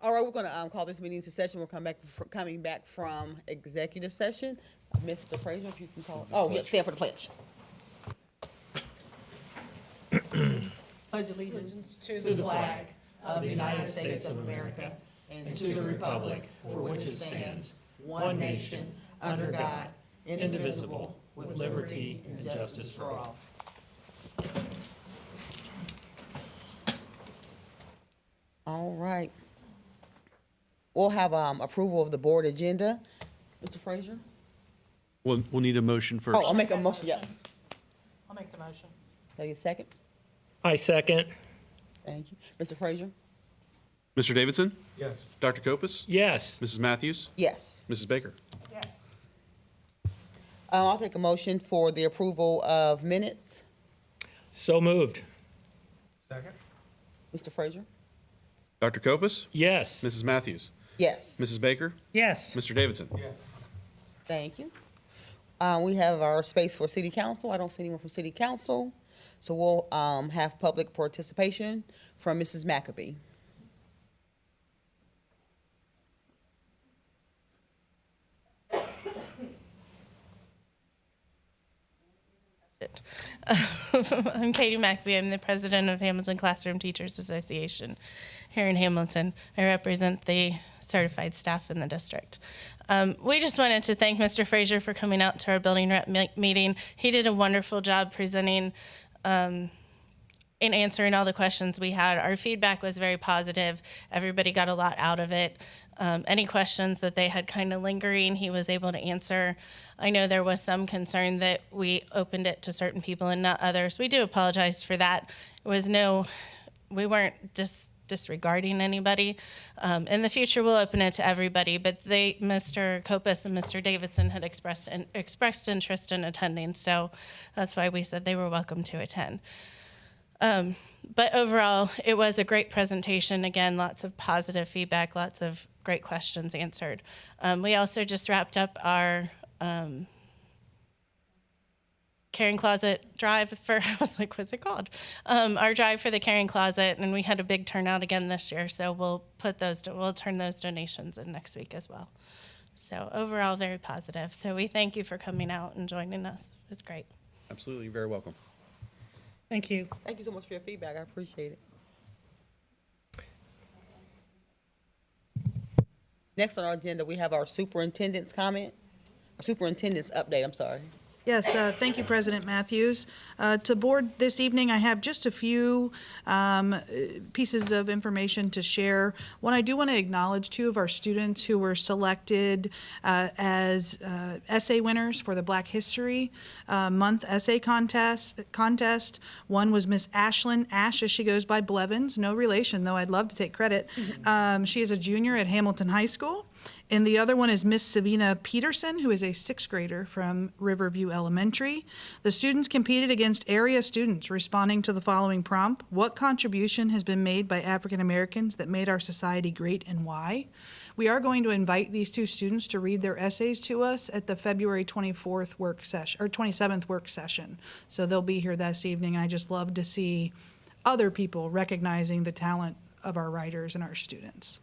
All right, we're going to call this meeting to session. We're coming back from executive session. Mr. Frazier, if you can call it. Oh, yeah, stand for the pledge. Pledge allegiance to the flag of the United States of America and to the republic for which it stands, one nation, under God, indivisible, with liberty and justice for all. All right. We'll have approval of the board agenda. Mr. Frazier? We'll need a motion first. Oh, I'll make a motion, yeah. I'll make the motion. Take a second. I second. Thank you. Mr. Frazier? Mr. Davidson? Yes. Dr. Kopus? Yes. Mrs. Matthews? Yes. Mrs. Baker? Yes. I'll take a motion for the approval of minutes. So moved. Second? Mr. Frazier? Dr. Kopus? Yes. Mrs. Matthews? Yes. Mrs. Baker? Yes. Mr. Davidson? Yes. Thank you. We have our space for city council. I don't see anyone from city council. So we'll have public participation from Mrs. McAbee. I'm Katie McAbee. I'm the president of Hamilton Classroom Teachers Association here in Hamilton. I represent the certified staff in the district. We just wanted to thank Mr. Frazier for coming out to our building rep meeting. He did a wonderful job presenting and answering all the questions we had. Our feedback was very positive. Everybody got a lot out of it. Any questions that they had kind of lingering, he was able to answer. I know there was some concern that we opened it to certain people and not others. We do apologize for that. We weren't disregarding anybody. In the future, we'll open it to everybody, but Mr. Kopus and Mr. Davidson had expressed interest in attending, so that's why we said they were welcome to attend. But overall, it was a great presentation. Again, lots of positive feedback, lots of great questions answered. We also just wrapped up our Caring Closet drive for, I was like, what's it called? Our drive for the Caring Closet, and we had a big turnout again this year, so we'll turn those donations in next week as well. So overall, very positive. So we thank you for coming out and joining us. It was great. Absolutely. You're very welcome. Thank you. Thank you so much for your feedback. I appreciate it. Next on our agenda, we have our superintendent's update, I'm sorry. Yes, thank you, President Matthews. To board this evening, I have just a few pieces of information to share. One, I do want to acknowledge two of our students who were selected as essay winners for the Black History Month essay contest. One was Miss Ashlyn Ash, as she goes by Blevins. No relation, though I'd love to take credit. She is a junior at Hamilton High School. And the other one is Miss Savina Peterson, who is a sixth grader from Riverview Elementary. The students competed against area students responding to the following prompt: what contribution has been made by African Americans that made our society great and why? We are going to invite these two students to read their essays to us at the February 24th work session, or 27th work session. So they'll be here this evening, and I just love to see other people recognizing the talent of our writers and our students.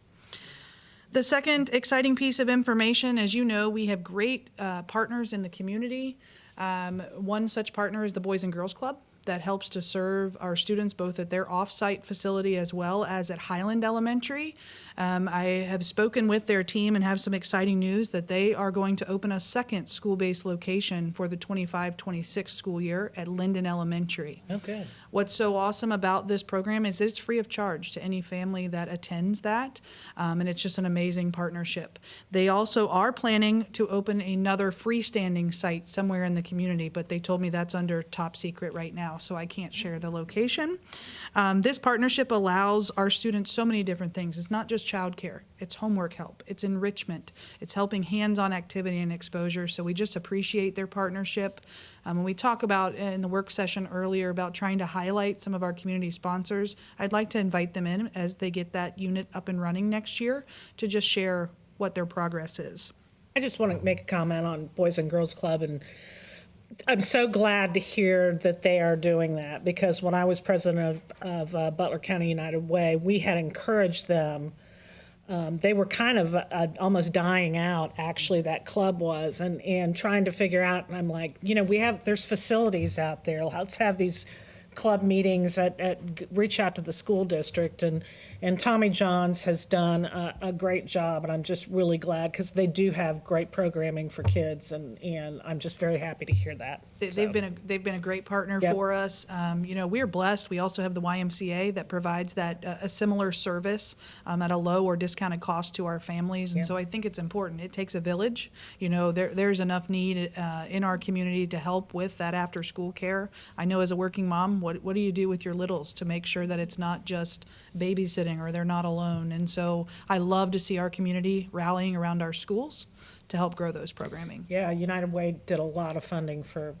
The second exciting piece of information, as you know, we have great partners in the community. One such partner is the Boys and Girls Club that helps to serve our students both at their off-site facility as well as at Highland Elementary. I have spoken with their team and have some exciting news that they are going to open a second school-based location for the 25-26 school year at Linden Elementary. Okay. What's so awesome about this program is that it's free of charge to any family that attends that, and it's just an amazing partnership. They also are planning to open another freestanding site somewhere in the community, but they told me that's under top secret right now, so I can't share the location. This partnership allows our students so many different things. It's not just childcare, it's homework help, it's enrichment, it's helping hands-on activity and exposure, so we just appreciate their partnership. When we talk about in the work session earlier about trying to highlight some of our community sponsors, I'd like to invite them in as they get that unit up and running next year to just share what their progress is. I just want to make a comment on Boys and Girls Club, and I'm so glad to hear that they are doing that, because when I was president of Butler County United Way, we had encouraged them they were kind of almost dying out, actually, that club was, and trying to figure out, and I'm like, there's facilities out there. Let's have these club meetings reach out to the school district, and Tommy John's has done a great job, and I'm just really glad because they do have great programming for kids, and I'm just very happy to hear that. They've been a great partner Yep. for us. We're blessed. We also have the YMCA that provides that a similar service at a low or discounted cost to our families. And Yeah. so I think it's important. It takes a village. There's enough need in our community to help with that after school care. I know as a working mom, what do you do with your littles to make sure that it's not just babysitting or they're not alone? And so I love to see our community rallying around our schools to help grow those programming. Yeah, United Way did a lot of funding for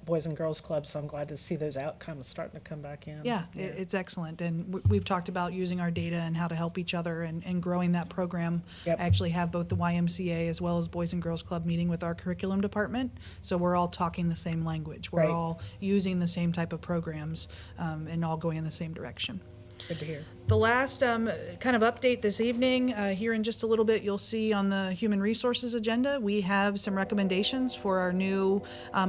Boys and Girls Clubs, so I'm glad to see those outcomes starting to come back in. Yeah, it's excellent. And we've talked about using our data and how to help each other and growing that program. Yep. I actually have both the YMCA as well as Boys and Girls Club meeting with our curriculum department. So we're all talking the same language. We're Right. all using the same type of programs and all going in the same direction. Good to hear. The last kind of update this evening, here in just a little bit, you'll see on the Human Resources agenda, we have some recommendations for our new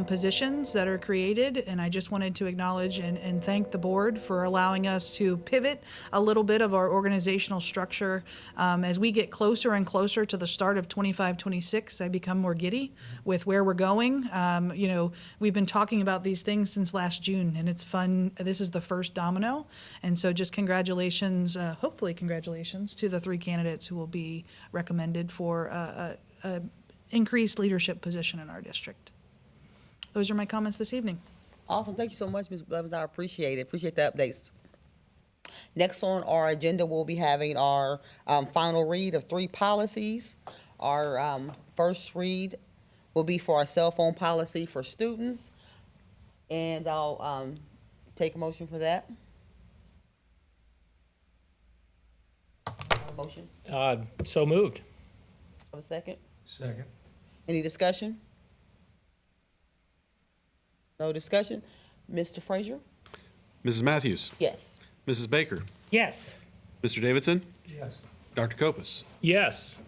positions that are created. And I just wanted to acknowledge and thank the board for allowing us to pivot a little bit of our organizational structure. As we get closer and closer to the start of 25-26, I become more giddy with where we're going. We've been talking about these things since last June, and it's fun. This is the first domino. And so just congratulations, hopefully congratulations to the 3 candidates who will be recommended for a increased leadership position in our district. Those are my comments this evening. Awesome. Thank you so much, Ms. Blevins. I appreciate it. Appreciate the updates. Next on our agenda, we'll be having our final read of 3 policies. Our first read will be for our cell phone policy for students. And I'll take a motion for that. Motion. So moved. Have a second? Second. Any discussion? No discussion? Mr. Frazier? Mrs. Matthews, Yes. Mrs. Baker, Yes. Mr. Davidson, Yes. Dr. Kopus. Yes.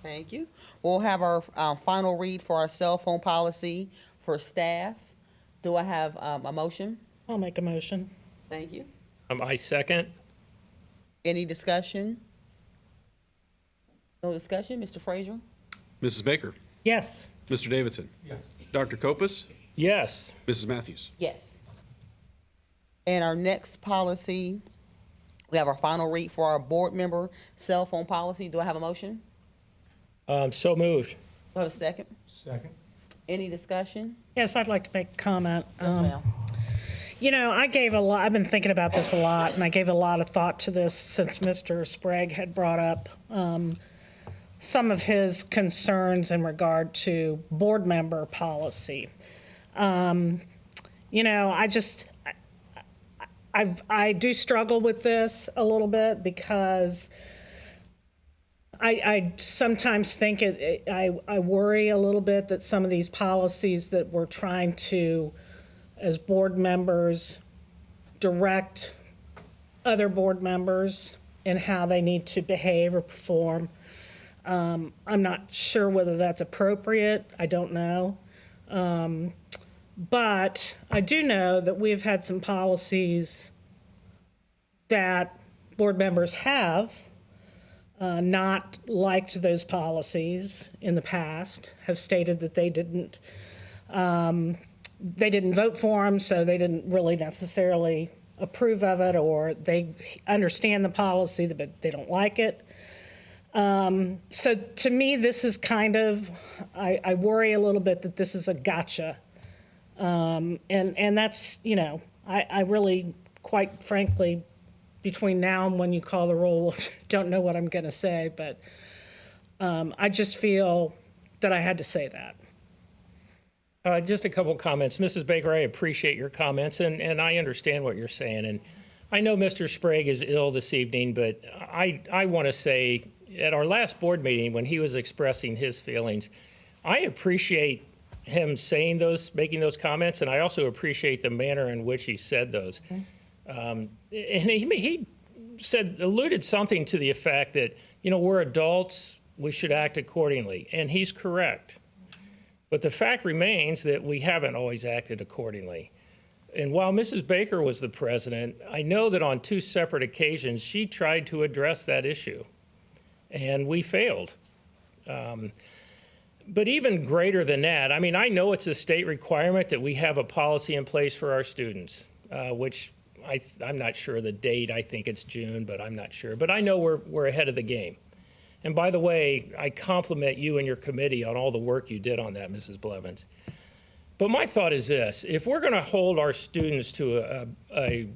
Thank you. We'll have our final read for our cell phone policy for staff. Do I have a motion? I'll make a motion. Thank you. I second. Any discussion? No discussion? Mr. Frazier? Mrs. Baker, Yes. Mr. Davidson, Yes. Dr. Kopus, Yes. Mrs. Matthews. Yes. And our next policy, we have our final read for our board member cell phone policy. Do I have a motion? So moved. Do I have a second? Second. Any discussion? Yes, I'd like to make a comment. Yes, ma'am. I've been thinking about this a lot, and I gave a lot of thought to this since Mr. Sprague had brought up some of his concerns in regard to board member policy. I do struggle with this a little bit because I sometimes think I worry a little bit that some of these policies that we're trying to, as board members, direct other board members in how they need to behave or perform. I'm not sure whether that's appropriate. I don't know. But I do know that we've had some policies that board members have not liked those policies in the past, have stated that they didn't vote for them, so they didn't really necessarily approve of it, or they understand the policy, but they don't like it. So to me, this is kind of, I worry a little bit that this is a gotcha. And that's, I really, quite frankly, between now and when you call the roll, don't know what I'm going to say, but I just feel that I had to say that. Just a couple comments. Mrs. Baker, I appreciate your comments, and I understand what you're saying. And I know Mr. Sprague is ill this evening, but I want to say at our last board meeting when he was expressing his feelings, I appreciate him saying those, making those comments, and I also appreciate the manner in which he said those. And he alluded something to the effect that, we're adults, we should act accordingly. And he's correct. But the fact remains that we haven't always acted accordingly. And while Mrs. Baker was the president, I know that on 2 separate occasions, she tried to address that issue. And we failed. But even greater than that, I know it's a state requirement that we have a policy in place for our students, which I'm not sure of the date. I think it's June, but I'm not sure. But I know we're ahead of the game. And by the way, I compliment you and your committee on all the work you did on that, Mrs. Blevins. But my thought is this: if we're going to hold our students to a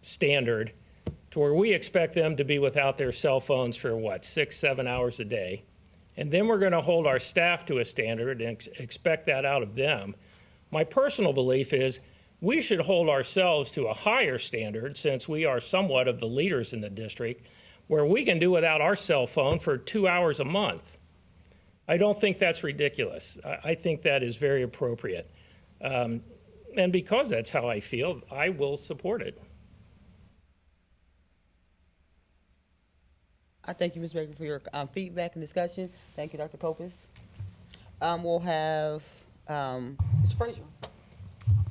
standard to where we expect them to be without their cell phones for 6-7 hours a day, and then we're going to hold our staff to a standard and expect that out of them, my personal belief is we should hold ourselves to a higher standard, since we are somewhat of the leaders in the district, where we can do without our cell phone for 2 hours a month. I don't think that's ridiculous. I think that is very appropriate. And because that's how I feel, I will support it. I thank you, Ms. Baker, for your feedback and discussion. Thank you, Dr. Kopus. We'll have Mr. Frazier.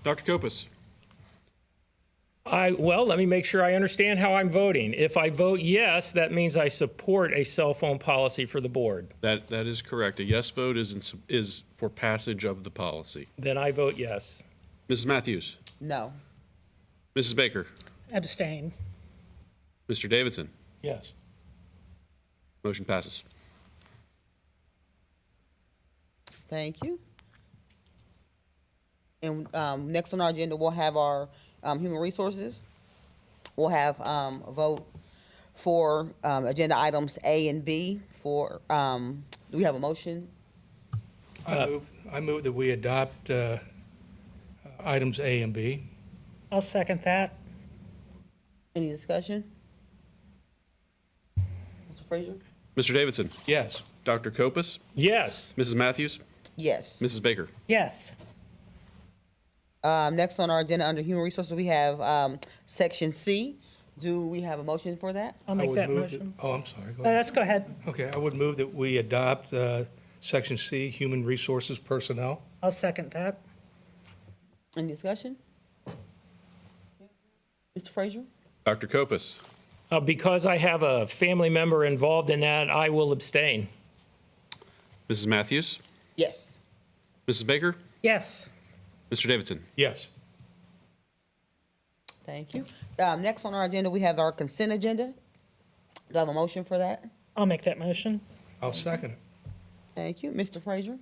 Dr. Kopus. Well, let me make sure I understand how I'm voting. If I vote yes, that means I support a cell phone policy for the board. That is correct. A yes vote is for passage of the policy. Then I vote yes. Mrs. Matthews. No. Mrs. Baker. Abstain. Mr. Davidson. Yes. Motion passes. Thank you. And next on our agenda, we'll have our human resources. We'll have a vote for agenda items A and B for, do we have a motion? I move that we adopt items A and B. I'll second that. Any discussion? Mr. Frazier? Mr. Davidson. Yes. Dr. Kopus. Yes. Mrs. Matthews. Yes. Mrs. Baker. Yes. Next on our agenda under human resources, we have section C. Do we have a motion for that? I'll I make would that move motion. Oh, I'm sorry. Go No, ahead. let's go ahead. Okay, I would move that we adopt section C, human resources personnel. I'll second that. Any discussion? Mr. Frazier? Dr. Kopus. Because I have a family member involved in that, I will abstain. Mrs. Matthews. Yes. Mrs. Baker. Yes. Mr. Davidson. Yes. Thank you. Next on our agenda, we have our consent agenda. Do I have a motion for that? I'll make that motion. I'll second it. Thank you. Mr. Frazier?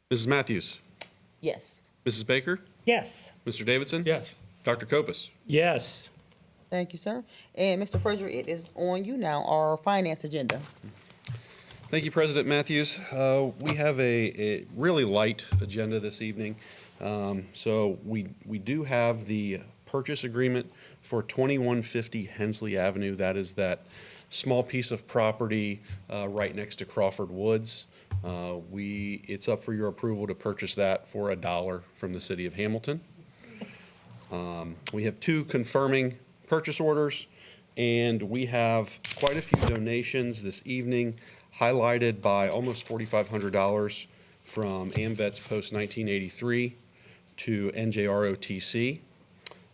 Mrs. Matthews. Yes. Mrs. Baker. Yes. Mr. Davidson. Yes. Dr. Kopus. Yes. Thank you, sir. And Mr. Frazier, it is on you now, our finance agenda. Thank you, President Matthews. We have a really light agenda this evening. So we do have the purchase agreement for 2150 Hensley Avenue. That is that small piece of property right next to Crawford Woods. It's up for your approval to purchase that for $1 from the city of Hamilton. We have 2 confirming purchase orders, and we have quite a few donations this evening, highlighted by almost $4,500 from AMVETS Post 1983 to NJROTC,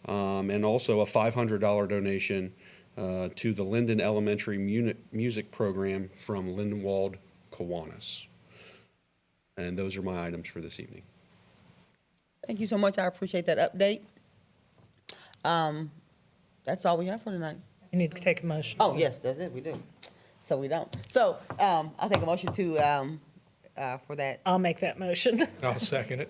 and also a $500 donation to the Linden Elementary Music Program from Lindenwald, Kiwanis. And those are my items for this evening. Thank you so much. I appreciate that update. That's all we have for tonight. You need to take a motion. Oh, yes, that's it. We do. So we don't. So I'll take a motion to, for that. I'll make that motion. I'll second it.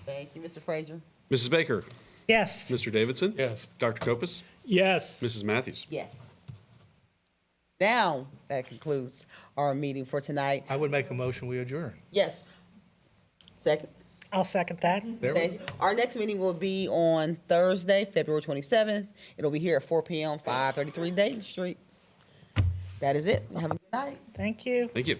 Thank you, Mr. Frazier. Mrs. Baker. Yes. Mr. Davidson. Yes. Dr. Kopus. Yes. Mrs. Matthews. Yes. Now, that concludes our meeting for tonight. I would make a motion, we adjourn. Yes. Second. I'll second that. There we Thank you. Our next meeting will be on Thursday, February 27th. It'll be here at 4 p.m., 533 Dayton Street. That is it. Have a good night. Thank you. Thank you.